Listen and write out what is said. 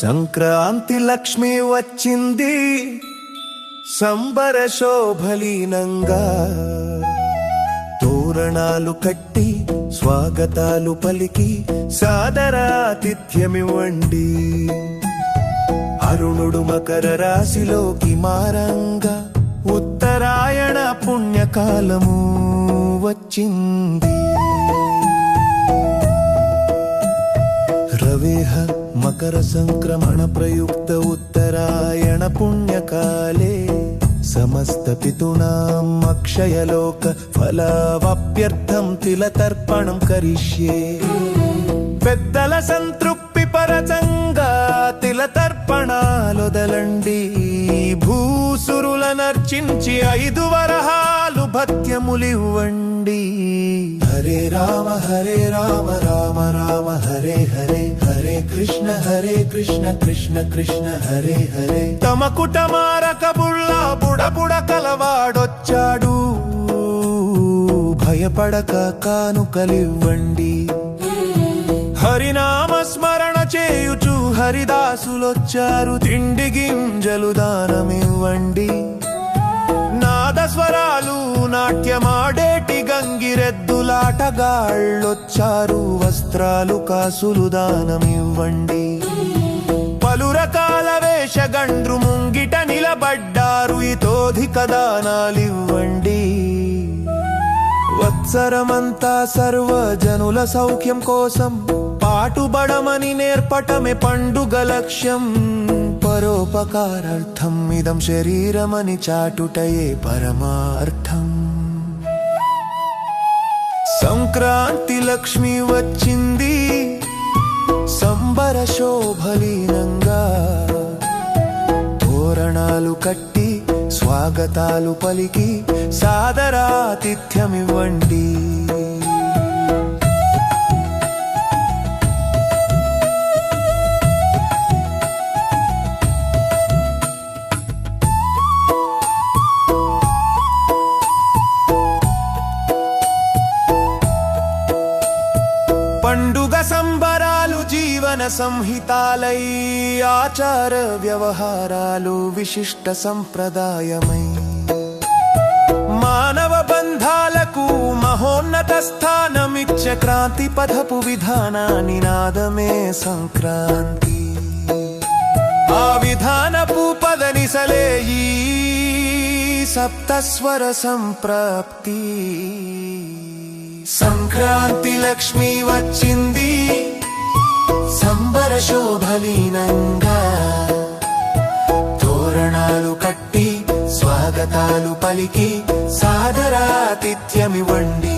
సంక్రాంతి లక్ష్మి వచ్చింది సంబర శోభలీనంగా, తోరణాలు కట్టి స్వాగతాలు పలికి సాదరాతిథ్యమివ్వండి. అరుణుడు మకర రాశిలోకి మారంగా ఉత్తరాయణ పుణ్యకాలము వచ్చింది. రవేహ మకర సంక్రమణ ప్రయుక్త ఉత్తరాయణ పుణ్యకాలే సమస్త పితॄణాం అక్షయలోక ఫలావప్యర్థం తిలతర్పణం కరిష్యే. పెద్దల సంతృప్తి పరచంగా తిలతర్పణాలొదలండి. భూసురులనర్చించి 5 వరహాలు భత్యములివ్వండి. హరే రామ రామ రామ హరే హరే, హరే కృష్ణ కృష్ణ కృష్ణ హరే హరే. తమ కుటమారక బుళ్ళ బుడబుడ కలవాడొచ్చాడు, భయపడక కానుకలివ్వండి. హరినామ స్మరణ చేయుచు హరిదాసులొచ్చారు, తిండి గింజలు దానమివ్వండి. నాదస్వరాలు నాట్యమాడేటి గంగిరెద్దులాటగాళ్ళొచ్చారు, వస్త్రాలు కాసులు దానమివ్వండి. పలు రకాల వేషగండ్రు ముంగిట నిలబడ్డారు, ఇతోధిక దానాలివ్వండి. వత్సరమంతా సర్వజనుల సౌఖ్యం కోసం పాటుబడమని నేర్పటమే పండుగ లక్ష్యం. పరోపకారార్థం ఇదం శరీరమని చాటుటయే పరమార్థం. సంక్రాంతి లక్ష్మి వచ్చింది సంబర శోభలీనంగా, తోరణాలు కట్టి స్వాగతాలు పలికి సాదరాతిథ్యమివ్వండి. పండుగ సంబరాలు జీవన సంహితాలై, ఆచార వ్యవహారాలు విశిష్ట సంప్రదాయమై, మానవ బంధాలకు మహోన్నత స్థానమిచ్చే క్రాంతి పథపు విధాన నినాదమే సంక్రాంతి. ఆ విధానపు పదనిసలే ఈ సప్తస్వర సంప్రాప్తి. సంక్రాంతి లక్ష్మి వచ్చింది సంబర శోభలీనంగా, తోరణాలు కట్టి స్వాగతాలు పలికి సాదరాతిథ్యమివ్వండి.